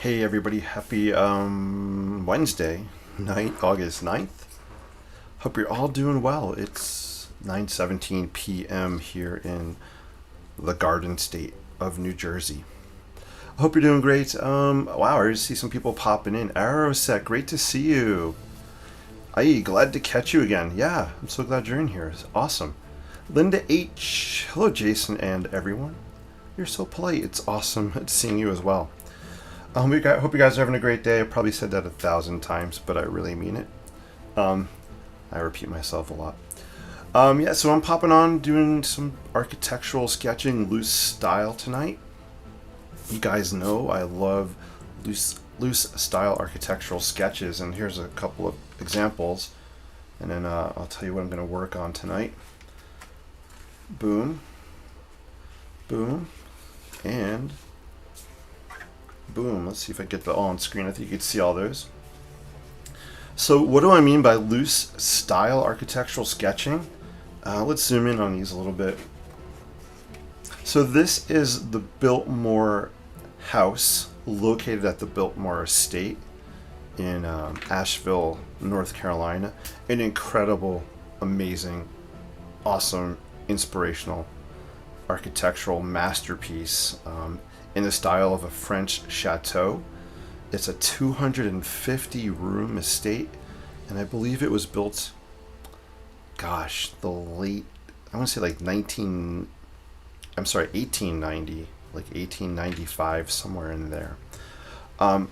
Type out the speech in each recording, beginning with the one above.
Hey everybody, happy Wednesday night, August 9th. Hope you're all doing well. It's 9:17 p.m. here in the Garden State of New Jersey. I hope you're doing great. Wow, I just see some people popping in. Arrowset, great to see you. Aye, glad to catch you again. Yeah, I'm so glad you're in here. It's awesome. Linda H. Hello, Jason and everyone. You're so polite. It's awesome seeing you as well. Hope you guys are having a great day. I probably said that 1,000 times, but I really mean it. I repeat myself a lot. Yeah, so I'm popping on doing some architectural sketching, loose style tonight. You guys know I love loose style architectural sketches, and here's a couple of examples, and then I'll tell you what I'm going to work on tonight. Boom, boom, and boom. Let's see if I get that all on screen. I think you can see all those. So what do I mean by loose style architectural sketching? Let's zoom in on these a little bit. So this is the Biltmore house located at the Biltmore estate in Asheville, North Carolina. An incredible, amazing, awesome, inspirational architectural masterpiece in the style of a French chateau. It's a 250 room estate, and I believe it was built, gosh, I want to say like 1890, like 1895, somewhere in there. And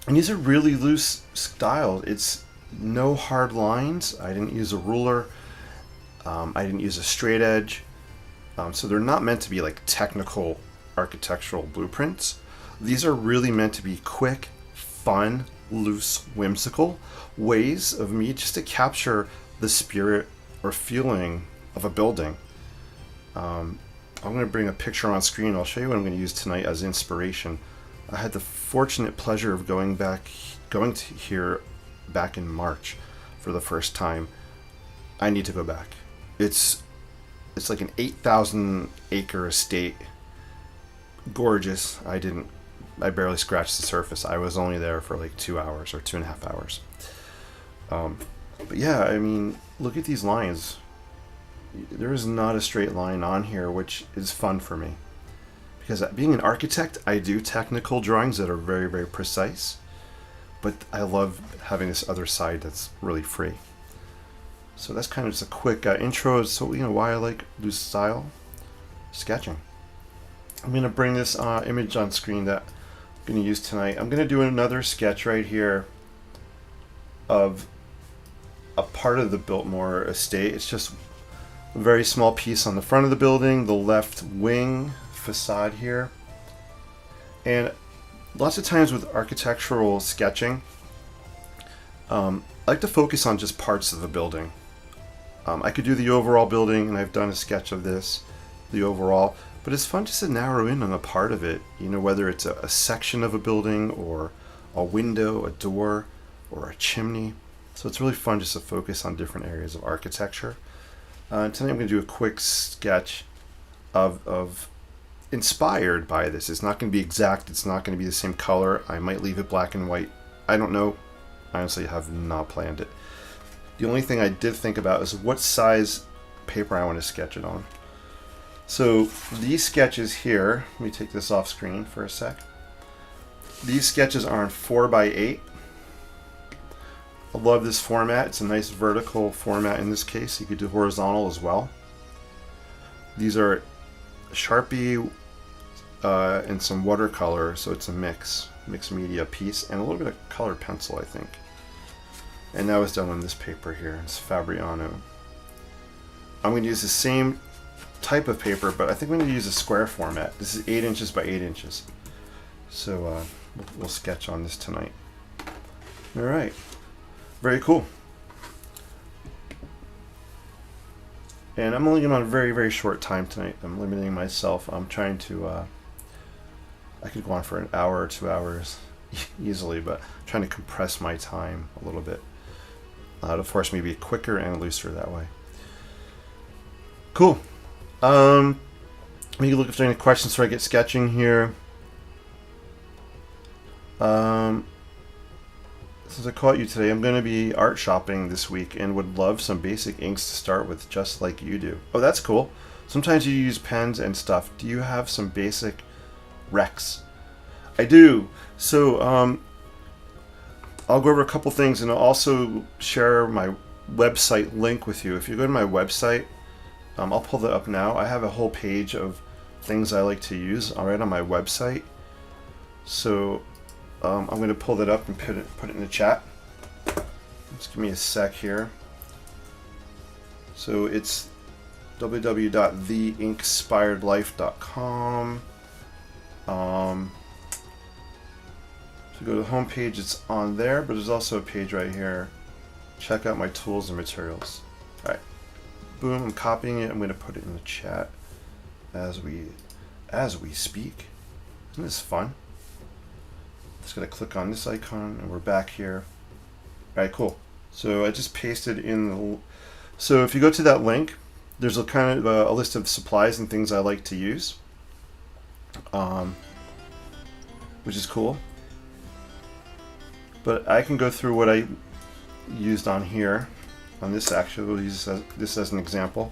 these are really loose style. It's no hard lines. I didn't use a ruler. I didn't use a straight edge. So they're not meant to be like technical architectural blueprints. These are really meant to be quick, fun, loose, whimsical ways of me just to capture the spirit or feeling of a building. I'm going to bring a picture on screen. I'll show you what I'm going to use tonight as inspiration. I had the fortunate pleasure of going to here back in March for the first time. I need to go back. It's like an 8,000 acre estate. Gorgeous. I barely scratched the surface. I was only there for like 2 hours or 2.5 hours. But yeah, I mean, look at these lines. There is not a straight line on here, which is fun for me. Because being an architect, I do technical drawings that are very, very precise. But I love having this other side that's really free. So that's kind of just a quick intro as to why I like loose style sketching. I'm going to bring this image on screen that I'm going to use tonight. I'm going to do another sketch right here of a part of the Biltmore estate. It's just a very small piece on the front of the building, the left wing facade here. And lots of times with architectural sketching, I like to focus on just parts of the building. I could do the overall building, and I've done a sketch of this, the overall. But it's fun just to narrow in on a part of it, whether it's a section of a building or a window, a door, or a chimney. So it's really fun just to focus on different areas of architecture. Tonight I'm going to do a quick sketch of inspired by this. It's not going to be exact. It's not going to be the same color. I might leave it black and white. I don't know. I honestly have not planned it. The only thing I did think about is what size paper I want to sketch it on. So these sketches here, let me take this off screen for a sec. These sketches are on 4x8. I love this format. It's a nice vertical format in this case. You could do horizontal as well. These are Sharpie and some watercolor, so it's a mixed media piece, and a little bit of colored pencil, I think. And that was done on this paper here. It's Fabriano. I'm going to use the same type of paper, but I think I'm going to use a square format. This is 8 inches by 8 inches. So we'll sketch on this tonight. All right. Very cool. And I'm only going on a very, very short time tonight. I'm limiting myself. I'm trying to, I could go on for an hour or 2 hours easily, but I'm trying to compress my time a little bit to force me to be quicker and looser that way. Cool. Let me look if there are any questions before I get sketching here. Since I caught you today, I'm going to be art shopping this week and would love some basic inks to start with, just like you do. Oh, that's cool. Sometimes you use pens and stuff. Do you have some basic recs? I do. So I'll go over a couple things, and I'll also share my website link with you. If you go to my website, I'll pull that up now. I have a whole page of things I like to use right on my website. So I'm going to pull that up and put it in the chat. Just give me a sec here. So it's www.theinkspiredlife.com. If you go to the home page, it's on there, but there's also a page right here. Check out my tools and materials. All right, boom, I'm copying it. I'm going to put it in the chat as we speak. Isn't this fun? Just going to click on this icon, and we're back here. All right, cool. So I just pasted in the. So if you go to that link, there's a kind of a list of supplies and things I like to use, which is cool. But I can go through what I used on here. On this, actually, we'll use this as an example.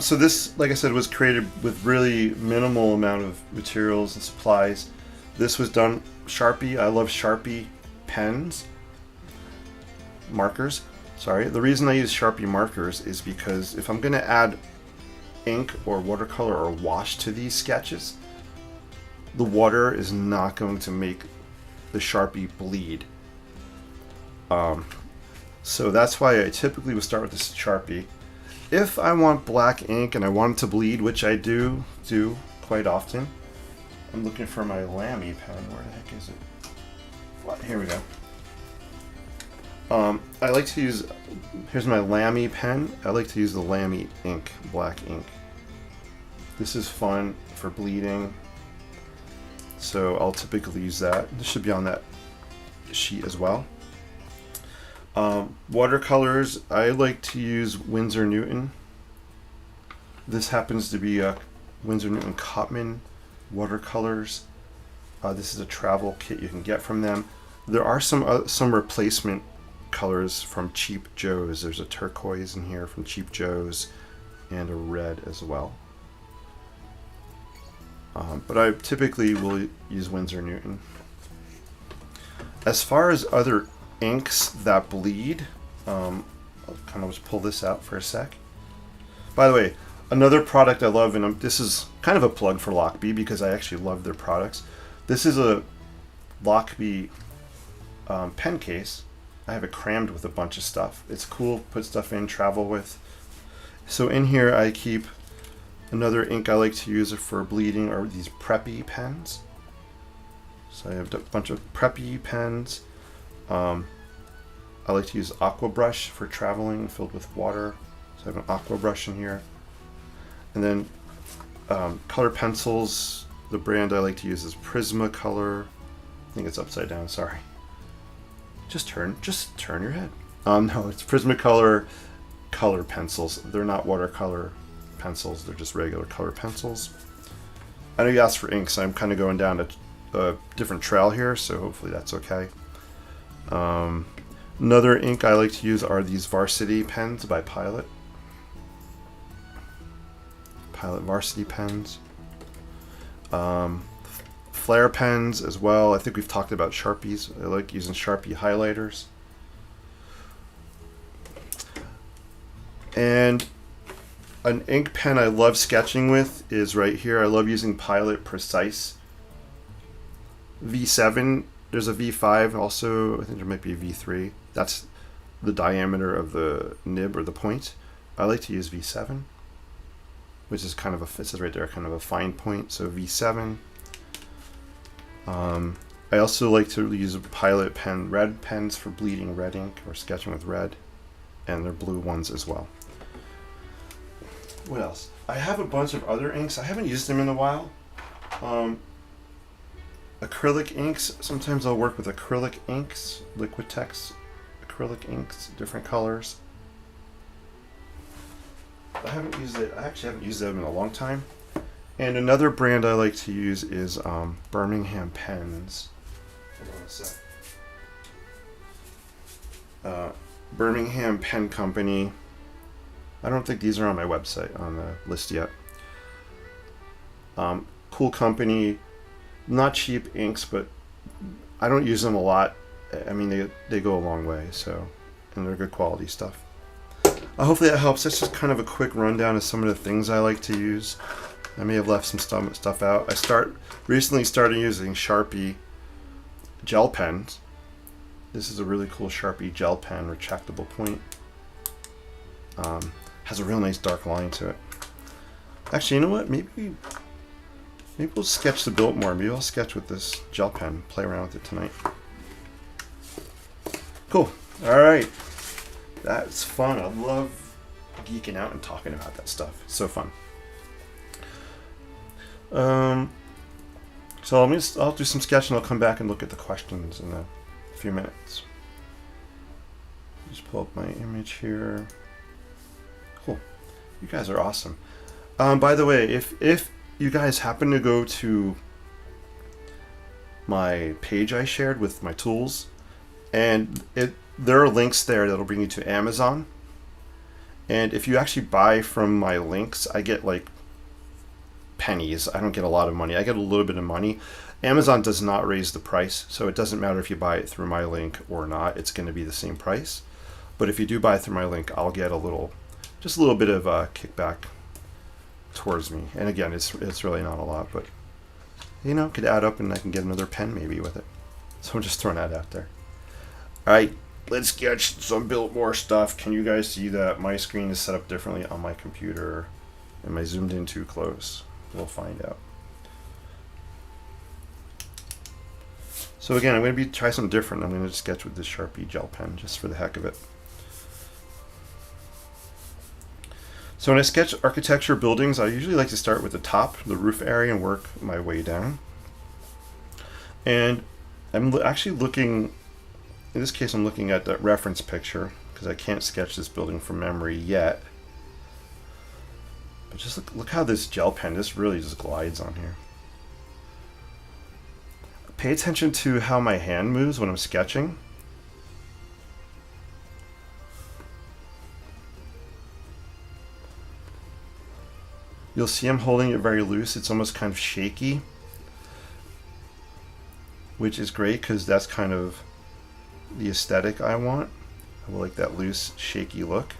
So this, like I said, was created with really minimal amount of materials and supplies. This was done Sharpie. I love Sharpie pens, markers. Sorry. The reason I use Sharpie markers is because if I'm going to add ink or watercolor or wash to these sketches, the water is not going to make the Sharpie bleed. So that's why I typically would start with this Sharpie. If I want black ink and I want it to bleed, which I do quite often, I'm looking for my Lamy pen. Where the heck is it? Here we go. I like to use, here's my Lamy pen. I like to use the Lamy ink, black ink. This is fun for bleeding. So I'll typically use that. This should be on that sheet as well. Watercolors, I like to use Winsor Newton. This happens to be a Winsor Newton Cotman watercolors. This is a travel kit you can get from them. There are some replacement colors from Cheap Joe's. There's a turquoise in here from Cheap Joe's and a red as well. But I typically will use Winsor Newton. As far as other inks that bleed, I'll kind of just pull this out for a sec. By the way, another product I love, and this is kind of a plug for Lockbee because I actually love their products. This is a Lockbee pen case. I have it crammed with a bunch of stuff. It's cool, put stuff in, travel with. So in here I keep another ink I like to use for bleeding are these preppy pens. So I have a bunch of preppy pens. I like to use aqua brush for traveling filled with water. So I have an aqua brush in here. And then color pencils. The brand I like to use is Prismacolor. I think it's upside down, sorry. Just turn your head. No, it's Prismacolor color pencils. They're not watercolor pencils, they're just regular color pencils. I know you asked for ink, so I'm kind of going down a different trail here, so hopefully that's okay. Another ink I like to use are these Varsity pens by Pilot. Pilot Varsity pens. Flare pens as well. I think we've talked about Sharpies. I like using Sharpie highlighters. And an ink pen I love sketching with is right here. I love using Pilot Precise V7. There's a V5 also. I think there might be a V3. That's the diameter of the nib or the point. I like to use V7, which is kind of a, it says right there, kind of a fine point. So V7. I also like to use Pilot pen red pens for bleeding red ink or sketching with red, and they're blue ones as well. What else? I have a bunch of other inks. I haven't used them in a while. Acrylic inks. Sometimes I'll work with acrylic inks, Liquitex acrylic inks, different colors. I haven't used it. I actually haven't used them in a long time. And another brand I like to use is Birmingham pens. Hold on a sec. Birmingham Pen Company. I don't think these are on my website on the list yet. Cool company, not cheap inks, but I don't use them a lot. I mean, they go a long way, so, and they're good quality stuff. Hopefully that helps. That's just kind of a quick rundown of some of the things I like to use. I may have left some stuff out. Recently started using Sharpie gel pens. This is a really cool Sharpie gel pen, retractable point. Has a real nice dark line to it. Actually, you know what? Maybe we'll sketch the Biltmore. Maybe I'll sketch with this gel pen. Play around with it tonight. Cool. All right. That's fun. I love geeking out and talking about that stuff. It's so fun. So I'll do some sketching. I'll come back and look at the questions in a few minutes. Just pull up my image here. Cool. You guys are awesome. By the way, if you guys happen to go to my page I shared with my tools, and there are links there that'll bring you to Amazon. And if you actually buy from my links, I get like pennies. I don't get a lot of money. I get a little bit of money. Amazon does not raise the price, so it doesn't matter if you buy it through my link or not. It's going to be the same price. But if you do buy it through my link, I'll get just a little bit of kickback towards me. And again, it's really not a lot, but you know, it could add up, and I can get another pen maybe with it. So I'm just throwing that out there. All right, let's sketch some Biltmore stuff. Can you guys see that my screen is set up differently on my computer? Am I zoomed in too close? We'll find out. So again, I'm going to try something different. I'm going to sketch with this Sharpie gel pen just for the heck of it. So when I sketch architecture buildings, I usually like to start with the top, the roof area, and work my way down. And I'm actually looking, in this case, I'm looking at the reference picture because I can't sketch this building from memory yet. But just look how this gel pen, this really just glides on here. Pay attention to how my hand moves when I'm sketching. You'll see I'm holding it very loose. It's almost kind of shaky, which is great because that's kind of the aesthetic I want. I like that loose, shaky look.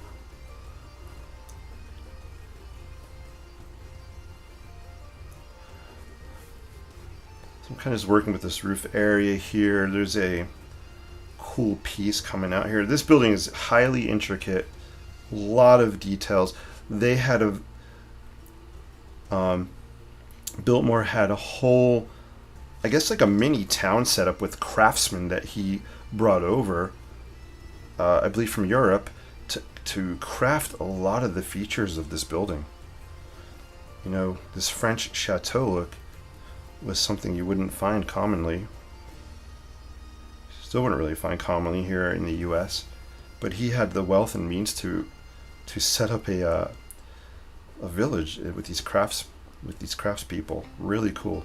So I'm kind of just working with this roof area here. There's a cool piece coming out here. This building is highly intricate, a lot of details. They had Biltmore had a whole, I guess like a mini town set up with craftsmen that he brought over, I believe from Europe, to craft a lot of the features of this building. You know, this French chateau look was something you wouldn't find commonly. Still wouldn't really find commonly here in the US, but he had the wealth and means to set up a village with these craftspeople. Really cool.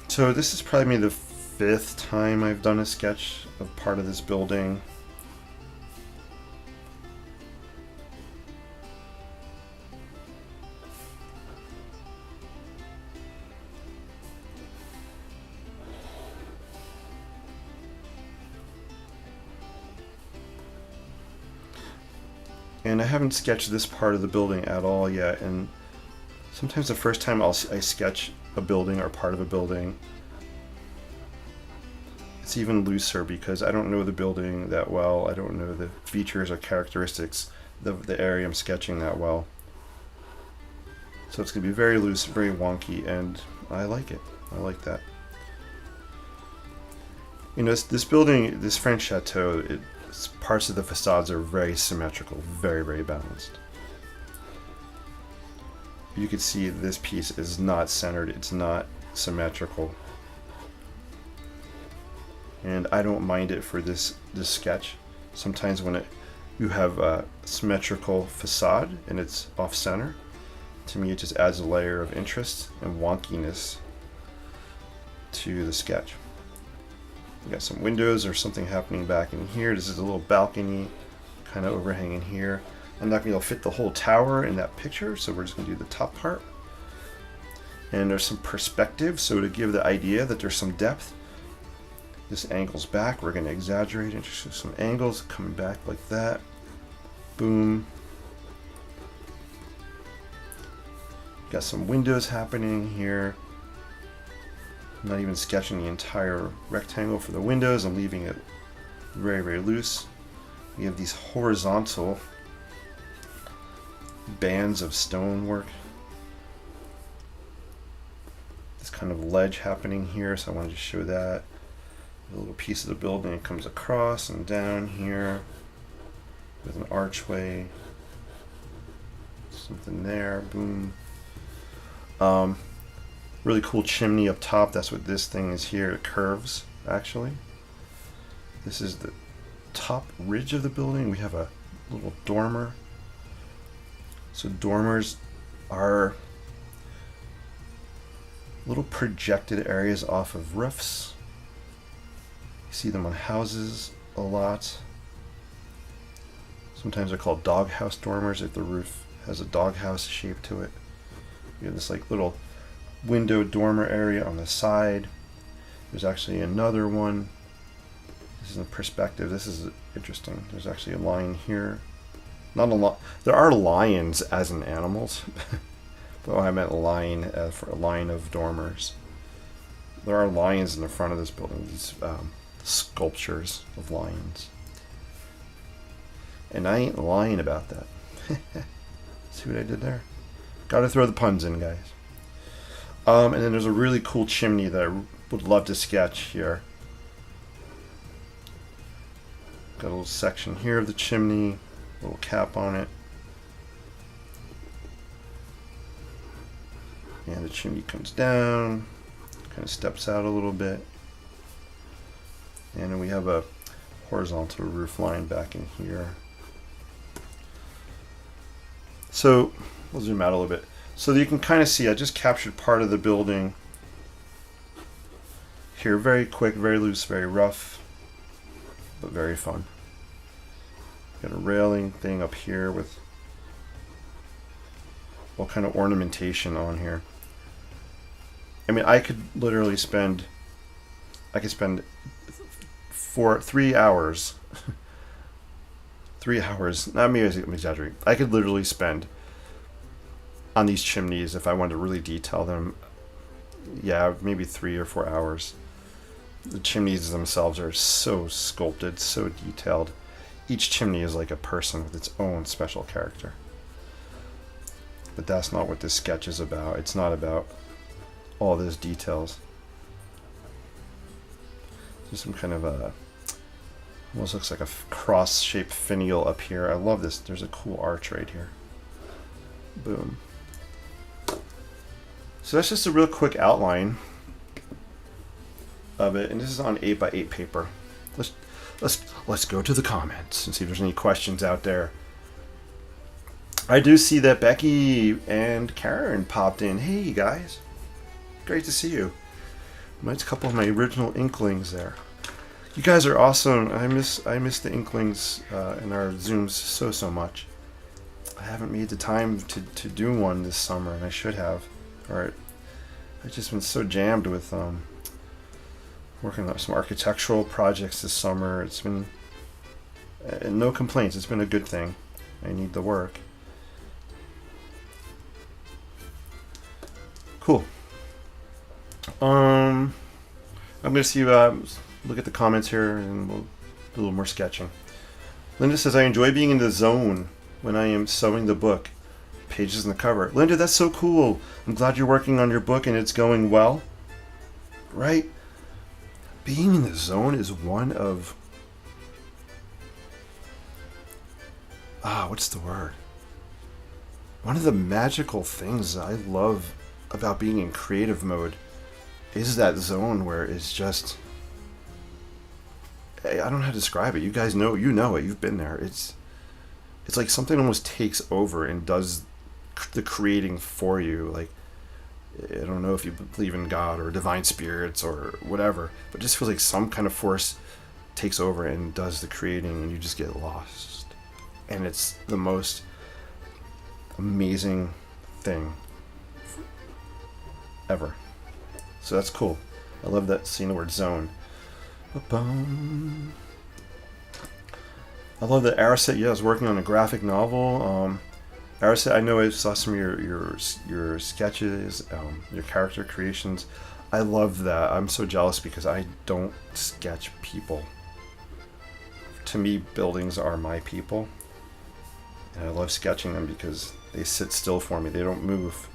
So this is probably the 5th time I've done a sketch of part of this building. And I haven't sketched this part of the building at all yet, and sometimes the first time I sketch a building or part of a building, it's even looser because I don't know the building that well. I don't know the features or characteristics of the area I'm sketching that well. So it's going to be very loose, very wonky, and I like it. I like that. You know, this building, this French chateau, parts of the facades are very symmetrical, very, very balanced. You can see this piece is not centered, it's not symmetrical. And I don't mind it for this sketch. Sometimes when you have a symmetrical facade and it's off center, to me it just adds a layer of interest and wonkiness to the sketch. We got some windows or something happening back in here. This is a little balcony kind of overhanging here. I'm not going to be able to fit the whole tower in that picture, so we're just going to do the top part. And there's some perspective, so to give the idea that there's some depth. This angle's back, we're going to exaggerate it. Just some angles coming back like that. Boom. Got some windows happening here. I'm not even sketching the entire rectangle for the windows. I'm leaving it very, very loose. We have these horizontal bands of stonework. This kind of ledge happening here, so I wanted to show that. A little piece of the building comes across and down here with an archway. Something there, boom. Really cool chimney up top. That's what this thing is here. It curves, actually. This is the top ridge of the building. We have a little dormer. So dormers are little projected areas off of roofs. You see them on houses a lot. Sometimes they're called doghouse dormers if the roof has a doghouse shape to it. You have this like little window dormer area on the side. There's actually another one. This is in perspective. This is interesting. There's actually a line here. Not a lot. There are lions as in animals, but I meant line for a line of dormers. There are lions in the front of this building. These sculptures of lions, and I ain't lying about that. See what I did there? Got to throw the puns in, guys. And then there's a really cool chimney that I would love to sketch here. Got a little section here of the chimney, a little cap on it. And the chimney comes down, kind of steps out a little bit. And then we have a horizontal roof line back in here. So, we'll zoom out a little bit. So that you can kind of see, I just captured part of the building here. Very quick, very loose, very rough, but very fun. Got a railing thing up here with all kind of ornamentation on here. I mean, I could literally spend, 3 hours, 3 hours, not me, I'm exaggerating. I could literally spend on these chimneys if I wanted to really detail them. Yeah, maybe 3 or 4 hours. The chimneys themselves are so sculpted, so detailed. Each chimney is like a person with its own special character. But that's not what this sketch is about. It's not about all those details. There's some kind of a, almost looks like a cross-shaped finial up here. I love this. There's a cool arch right here. Boom. So that's just a real quick outline of it, and this is on 8x8 paper. Let's go to the comments and see if there's any questions out there. I do see that Becky and Karen popped in. Hey guys, great to see you. That's a couple of my original Inklings there. You guys are awesome. I miss the Inklings in our Zooms so much. I haven't made the time to do one this summer, and I should have. Alright, I've just been so jammed with working on some architectural projects this summer. It's been no complaints. It's been a good thing. I need the work. Cool. I'm gonna see. Look at the comments here, and we'll do a little more sketching. Linda says, "I enjoy being in the zone when I am sewing the book. pages in the cover. Linda, that's so cool. I'm glad you're working on your book and it's going well. Right? Being in the zone is one of... what's the word? One of the magical things I love about being in creative mode is that zone where it's just... I don't know how to describe it. You guys know, you know it. You've been there. It's like something almost takes over and does the creating for you. Like, I don't know if you believe in God or divine spirits or whatever, but it just feels like some kind of force takes over and does the creating, and you just get lost. And it's the most amazing thing ever. So that's cool. I love that, seeing the word zone. Ba-bum. I love that Araset, yeah, is working on a graphic novel. Araset, I know I saw some of your sketches, your character creations. I love that. I'm so jealous because I don't sketch people. To me, buildings are my people. And I love sketching them because they sit still for me. They don't move.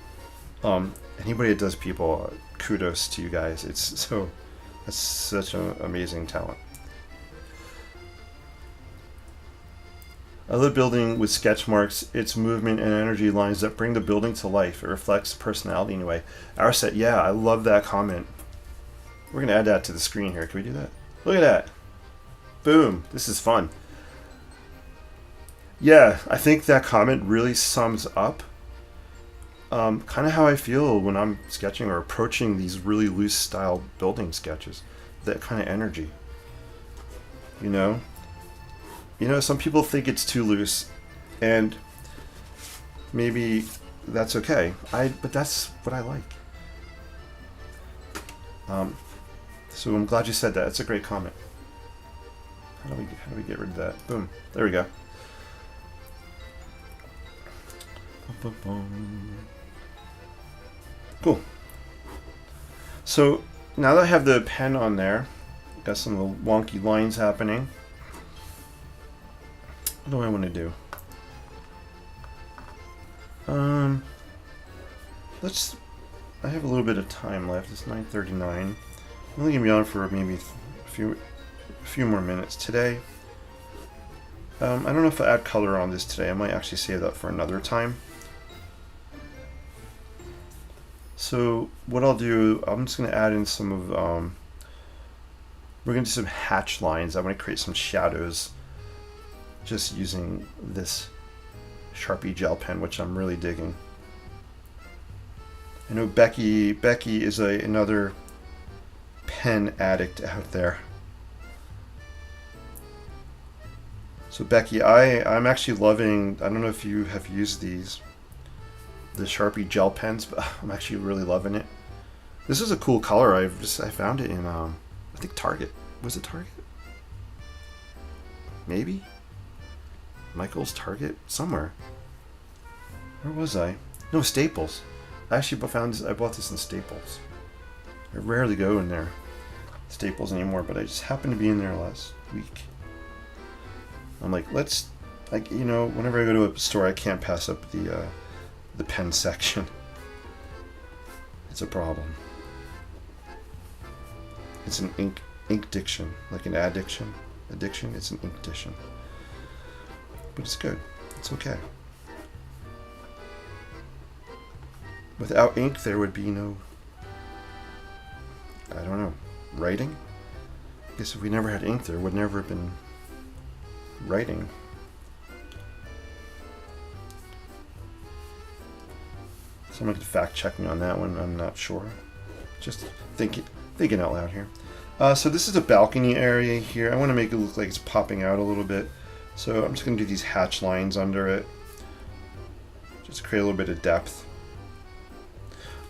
Anybody that does people, kudos to you guys. That's such an amazing talent. I love building with sketch marks. Its movement and energy lines that bring the building to life. It reflects personality in a way. Araset, yeah, I love that comment. We're going to add that to the screen here. Can we do that? Look at that. Boom. This is fun. Yeah, I think that comment really sums up kind of how I feel when I'm sketching or approaching these really loose style building sketches. That kind of energy. You know, some people think it's too loose, and maybe that's okay. But that's what I like. So I'm glad you said that. It's a great comment. How do we get rid of that? Boom. There we go. Cool. So now that I have the pen on there, got some little wonky lines happening. What do I want to do? I have a little bit of time left. It's 9:39. I'm only gonna be on for maybe a few more minutes today. I don't know if I add color on this today. I might actually save that for another time. So what I'll do, I'm just going to add in some of, we're going to do some hatch lines. I want to create some shadows just using this Sharpie gel pen, which I'm really digging. I know Becky is another pen addict out there. So Becky, I'm actually loving, I don't know if you have used the Sharpie gel pens, but I'm actually really loving it. This is a cool color. I found it in I think Target. Was it Target? Maybe? Michael's, Target, somewhere. Where was I? No, Staples. I actually I bought this in Staples. I rarely go in there, Staples anymore, but I just happened to be in there last week. I'm like, whenever I go to a store, I can't pass up the pen section. It's a problem. It's an ink diction, like an addiction. It's an ink diction. But it's good. It's okay. Without ink, there would be no, I don't know, writing? I guess if we never had ink, there would never have been writing. Someone could fact check me on that one. I'm not sure. Just thinking out loud here. So this is a balcony area here. I want to make it look like it's popping out a little bit. So I'm just going to do these hatch lines under it. Just create a little bit of depth.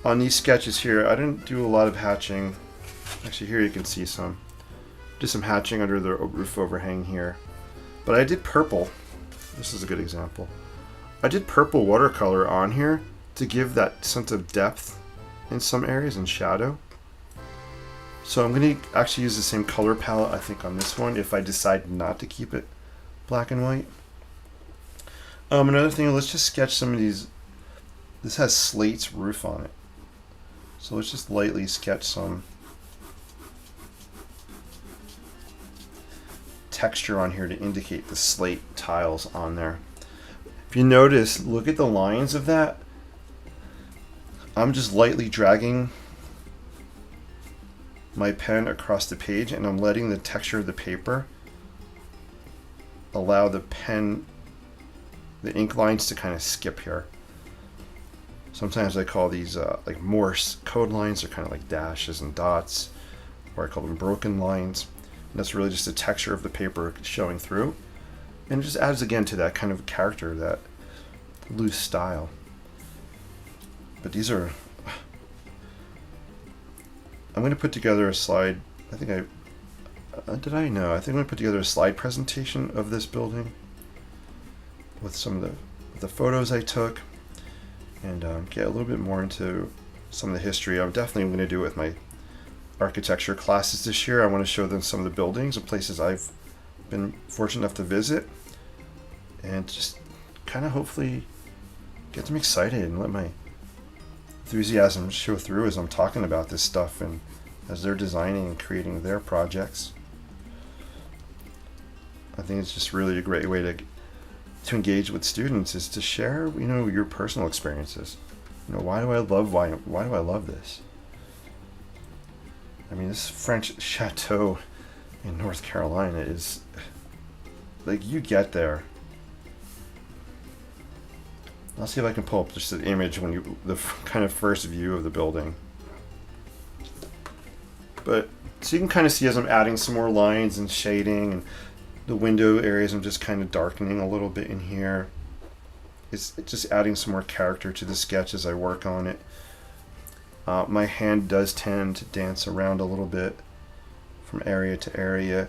On these sketches here, I didn't do a lot of hatching. Actually, here you can see some. Did some hatching under the roof overhang here. But I did purple. This is a good example. I did purple watercolor on here to give that sense of depth in some areas and shadow. So I'm going to actually use the same color palette, I think, on this one if I decide not to keep it black and white. Another thing, let's just sketch some of these This has slate's roof on it. So let's just lightly sketch some texture on here to indicate the slate tiles on there. If you notice, look at the lines of that. I'm just lightly dragging my pen across the page, and I'm letting the texture of the paper allow the ink lines to kind of skip here. Sometimes I call these like Morse code lines. They're kind of like dashes and dots, or I call them broken lines. And that's really just the texture of the paper showing through. And it just adds again to that kind of character, that loose style. But these are... I'm going to put together a slide. I think I think I'm going to put together a slide presentation of this building with some of the photos I took, and get a little bit more into some of the history. I'm definitely going to do it with my architecture classes this year. I want to show them some of the buildings and places I've been fortunate enough to visit, and just kind of hopefully get them excited and let my enthusiasm show through as I'm talking about this stuff and as they're designing and creating their projects. I think it's just really a great way to engage with students, is to share, your personal experiences. Why do I love this? I mean, this French chateau in North Carolina is like, you get there. I'll see if I can pull up just an image the kind of first view of the building. But so you can kind of see as I'm adding some more lines and shading, and the window areas I'm just kind of darkening a little bit in here. It's just adding some more character to the sketch as I work on it. My hand does tend to dance around a little bit from area to area.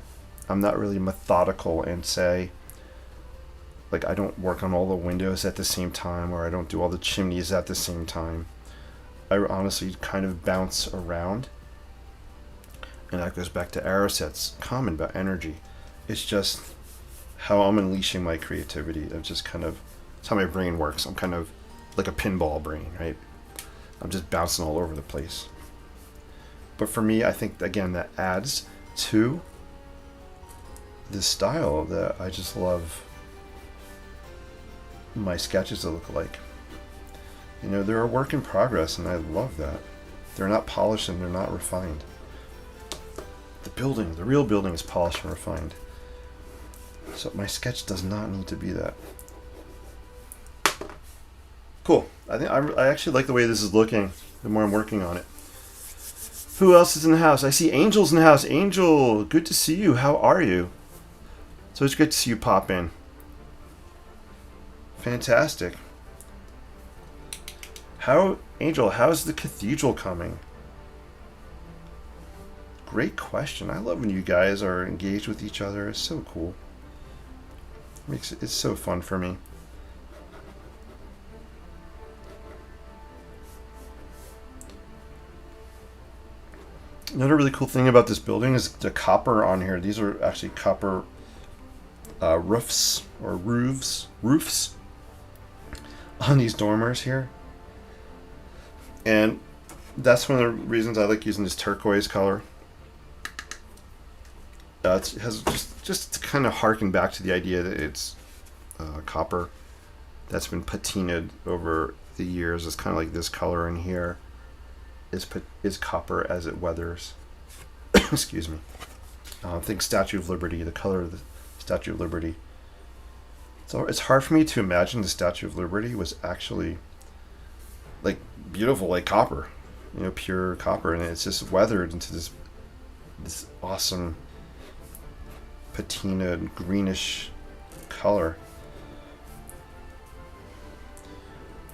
I'm not really methodical and say, like, I don't work on all the windows at the same time, or I don't do all the chimneys at the same time. I honestly kind of bounce around. And that goes back to Arrowset's comment about energy. It's just how I'm unleashing my creativity. It's how my brain works. I'm kind of like a pinball brain, right? I'm just bouncing all over the place. But for me, I think, again, that adds to this style that I just love my sketches to look like. They're a work in progress, and I love that. They're not polished and they're not refined. The real building is polished and refined. So my sketch does not need to be that. Cool. I actually like the way this is looking the more I'm working on it. Who else is in the house? I see Angel's in the house. Angel, good to see you. How are you? So it's great to see you pop in. Fantastic. Angel, how's the cathedral coming? Great question. I love when you guys are engaged with each other. It's so cool. It's so fun for me. Another really cool thing about this building is the copper on here. These are actually copper roofs on these dormers here. And that's one of the reasons I like using this turquoise color. It has just to kind of harken back to the idea that it's copper that's been patinaed over the years. It's kind of like this color in here is copper as it weathers. Excuse me. Think Statue of Liberty, the color of the Statue of Liberty. So it's hard for me to imagine the Statue of Liberty was actually like beautiful, like copper, pure copper, and it's just weathered into this awesome patina greenish color.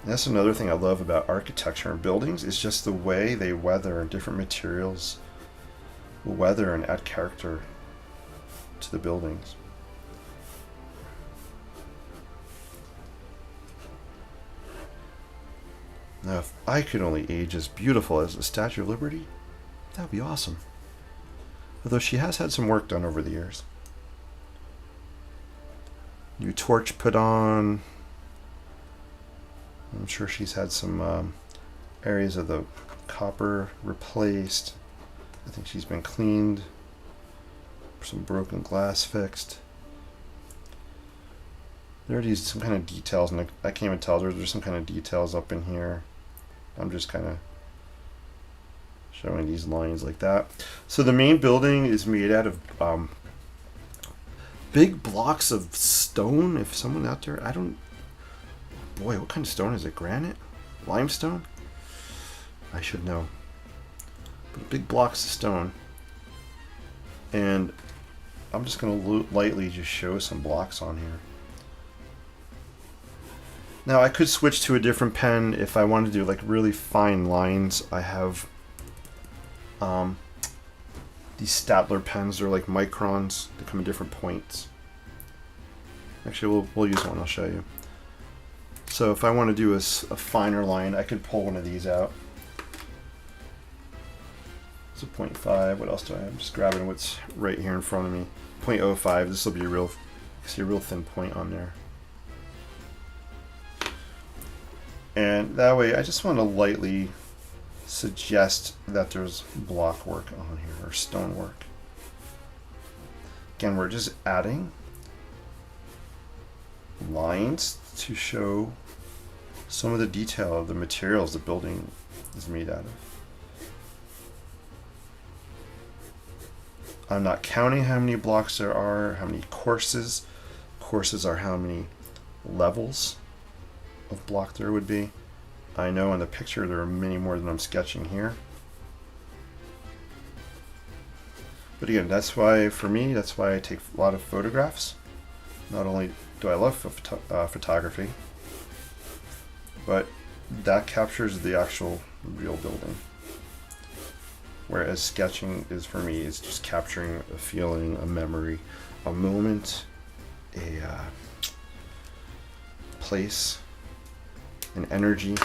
And that's another thing I love about architecture and buildings, is just the way they weather, and different materials will weather and add character to the buildings. Now, if I could only age as beautiful as the Statue of Liberty, that would be awesome. Although she has had some work done over the years. New torch put on. I'm sure she's had some areas of the copper replaced. I think she's been cleaned. Some broken glass fixed. There are these some kind of details, and I can't even tell. There's some kind of details up in here. I'm just kind of showing these lines like that. So the main building is made out of big blocks of stone. If someone out there, I don't. Boy, what kind of stone is it? Granite? Limestone? I should know. But big blocks of stone. And I'm just going to lightly just show some blocks on here. Now I could switch to a different pen if I wanted to do like really fine lines. I have these Statler pens. They're like microns. They come in different points. Actually, we'll use one. I'll show you. So if I want to do a finer line, I could pull one of these out. It's a 0.5. What else do I have? I'm just grabbing what's right here in front of me. 0.05. This will be a real, see a real thin point on there. And that way, I just want to lightly suggest that there's block work on here, or stone work. Again, we're just adding lines to show some of the detail of the materials the building is made out of. I'm not counting how many blocks there are, how many courses. Courses are how many levels of block there would be. I know in the picture there are many more than I'm sketching here. But again, that's why, for me, that's why I take a lot of photographs. Not only do I love photography, but that captures the actual real building. Whereas sketching is, for me, is just capturing a feeling, a memory, a moment, a place, an energy.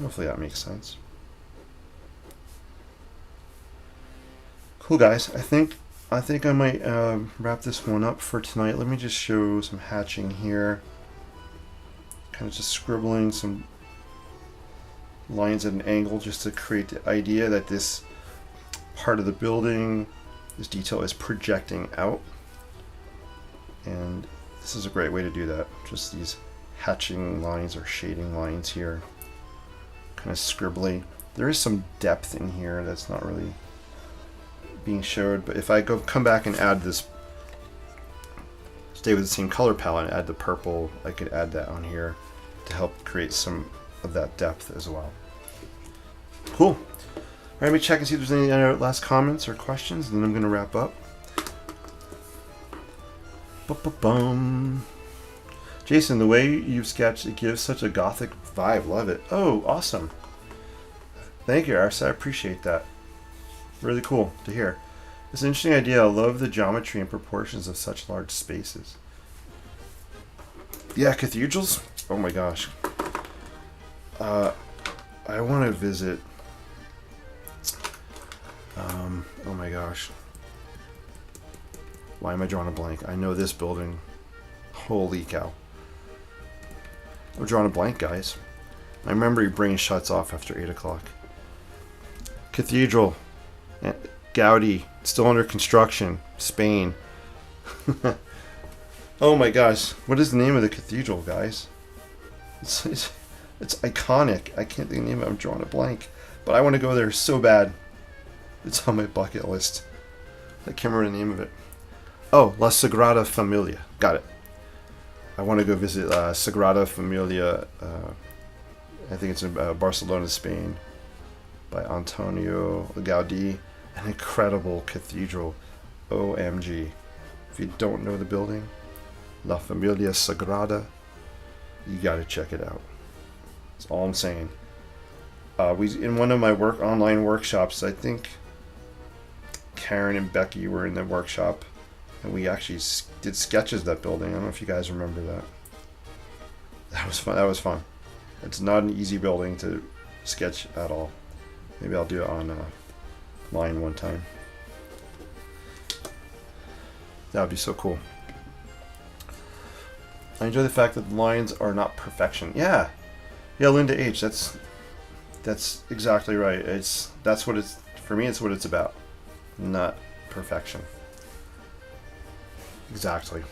Hopefully that makes sense. Cool, guys. I think I might wrap this one up for tonight. Let me just show some hatching here. Kind of just scribbling some lines at an angle just to create the idea that this part of the building, this detail, is projecting out. And this is a great way to do that. Just these hatching lines or shading lines here. Kind of scribbly. There is some depth in here that's not really being showed, but if I come back and add this, stay with the same color palette and add the purple, I could add that on here to help create some of that depth as well. Cool. All right, let me check and see if there's any other last comments or questions, and then I'm going to wrap up. Ba-ba-bum. Jason, the way you've sketched, it gives such a gothic vibe. Love it. Oh, awesome. Thank you, Ars. I appreciate that. Really cool to hear. It's an interesting idea. I love the geometry and proportions of such large spaces. Yeah, cathedrals? Oh my gosh. I want to visit... oh my gosh. Why am I drawing a blank? I know this building. Holy cow. I'm drawing a blank, guys. My memory brain shuts off after 8 o'clock. Cathedral. Gaudi. Still under construction. Spain. Oh my gosh. What is the name of the cathedral, guys? It's iconic. I can't think of the name of it. I'm drawing a blank. But I want to go there so bad. It's on my bucket list. I can't remember the name of it. Oh, La Sagrada Familia. Got it. I want to go visit Sagrada Familia. I think it's in Barcelona, Spain, by Antonio Gaudí. An incredible cathedral. OMG. If you don't know the building, La Familia Sagrada, you got to check it out. That's all I'm saying. In one of my online workshops, I think Karen and Becky were in the workshop, and we actually did sketches of that building. I don't know if you guys remember that. That was fun. That was fun. It's not an easy building to sketch at all. Maybe I'll do it on line one time. That would be so cool. I enjoy the fact that the lines are not perfection. Yeah, Linda H. That's exactly right. That's what it's for me. It's what it's about, not perfection. Exactly.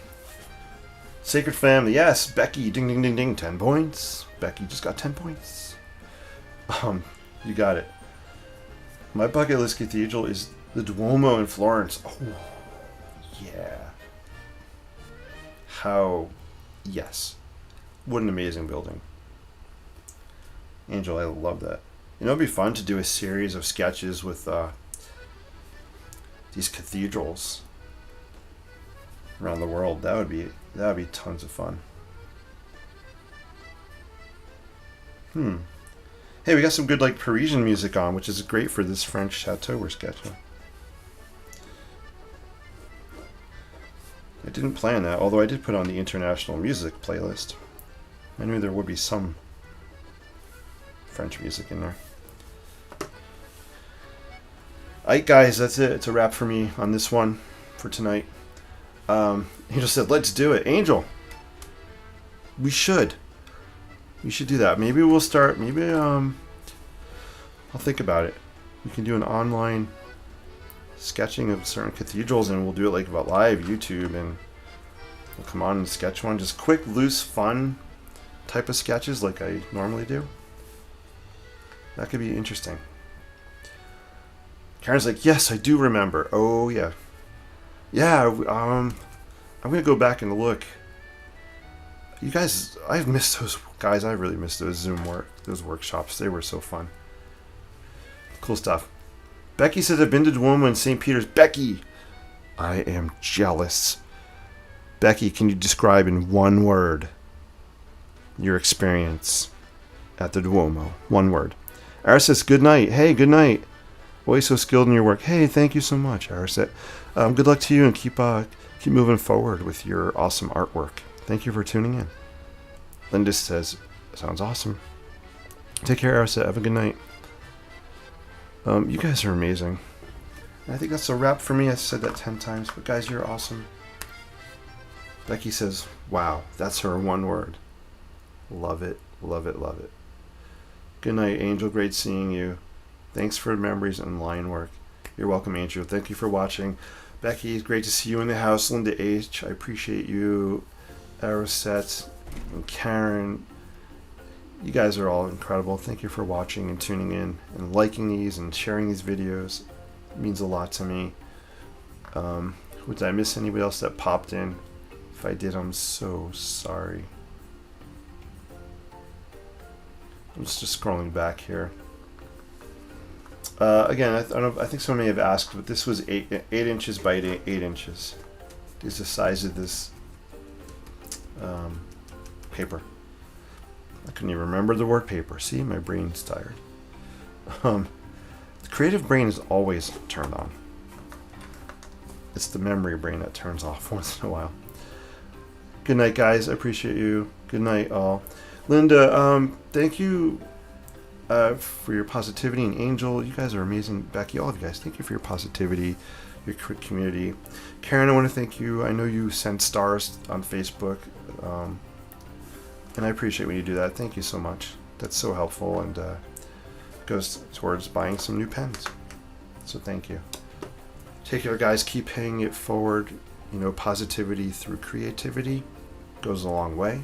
Sacred Family. Yes, Becky. Ding ding ding ding. 10 points. Becky just got 10 points. You got it. My bucket list cathedral is the Duomo in Florence. Oh, yeah. Yes. What an amazing building. Angel, I love that. You know, it'd be fun to do a series of sketches with these cathedrals around the world. That would be tons of fun. Hey, we got some good like Parisian music on, which is great for this French chateau we're sketching. I didn't plan that, although I did put on the international music playlist. I knew there would be some French music in there. Alright guys, that's it. It's a wrap for me on this one for tonight. Angel said, let's do it. Angel, we should do that. Maybe we'll start, I'll think about it. We can do an online sketching of certain cathedrals, and we'll do it like about live YouTube, and we'll come on and sketch one. Just quick, loose, fun type of sketches like I normally do. That could be interesting. Karen's like, yes, I do remember. Oh, yeah. Yeah, I'm going to go back and look. You guys, I've missed those. Guys, I really missed those those workshops. They were so fun. Cool stuff. Becky says, I've been to Duomo in St. Peter's. Becky, I am jealous. Becky, can you describe in one word your experience at the Duomo? One word. Ara says, good night. Hey, good night. Always so skilled in your work. Hey, thank you so much, Ara said. Good luck to you, and keep moving forward with your awesome artwork. Thank you for tuning in. Linda says, sounds awesome. Take care, Ara said. Have a good night. You guys are amazing. And I think that's a wrap for me. I said that 10 times, but guys, you're awesome. Becky says, wow, that's her one word. Love it, love it, love it. Good night, Angel. Great seeing you. Thanks for the memories and line work. You're welcome, Angel. Thank you for watching. Becky, it's great to see you in the house. Linda H., I appreciate you. Arosette and Karen. You guys are all incredible. Thank you for watching and tuning in and liking these and sharing these videos. It means a lot to me. Did I miss anybody else that popped in? If I did, I'm so sorry. I'm just scrolling back here. Again, I think someone may have asked, but this was 8 inches by 8 inches. Is the size of this paper. I couldn't even remember the word paper. See, my brain's tired. The creative brain is always turned on. It's the memory brain that turns off once in a while. Good night, guys. I appreciate you. Good night, all. Linda, thank you for your positivity, and Angel, you guys are amazing. Becky, all of you guys, thank you for your positivity, your community. Karen, I want to thank you. I know you send stars on Facebook, and I appreciate when you do that. Thank you so much. That's so helpful, and goes towards buying some new pens. So thank you. Take care, guys. Keep paying it forward. You know, positivity through creativity goes a long way.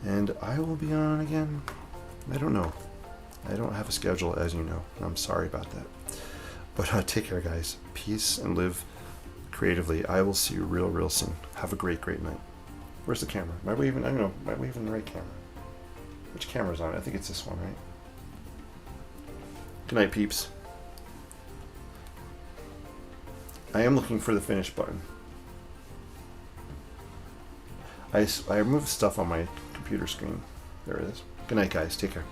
And I will be on again. I don't know. I don't have a schedule, as you know. I'm sorry about that. But take care, guys. Peace and live creatively. I will see you real soon. Have a great night. Where's the camera? Am I waving? I don't know. Am I waving the right camera? Which camera's on? I think it's this one, right? Good night, peeps. I am looking for the finish button. I removed stuff on my computer screen. There it is. Good night, guys. Take care.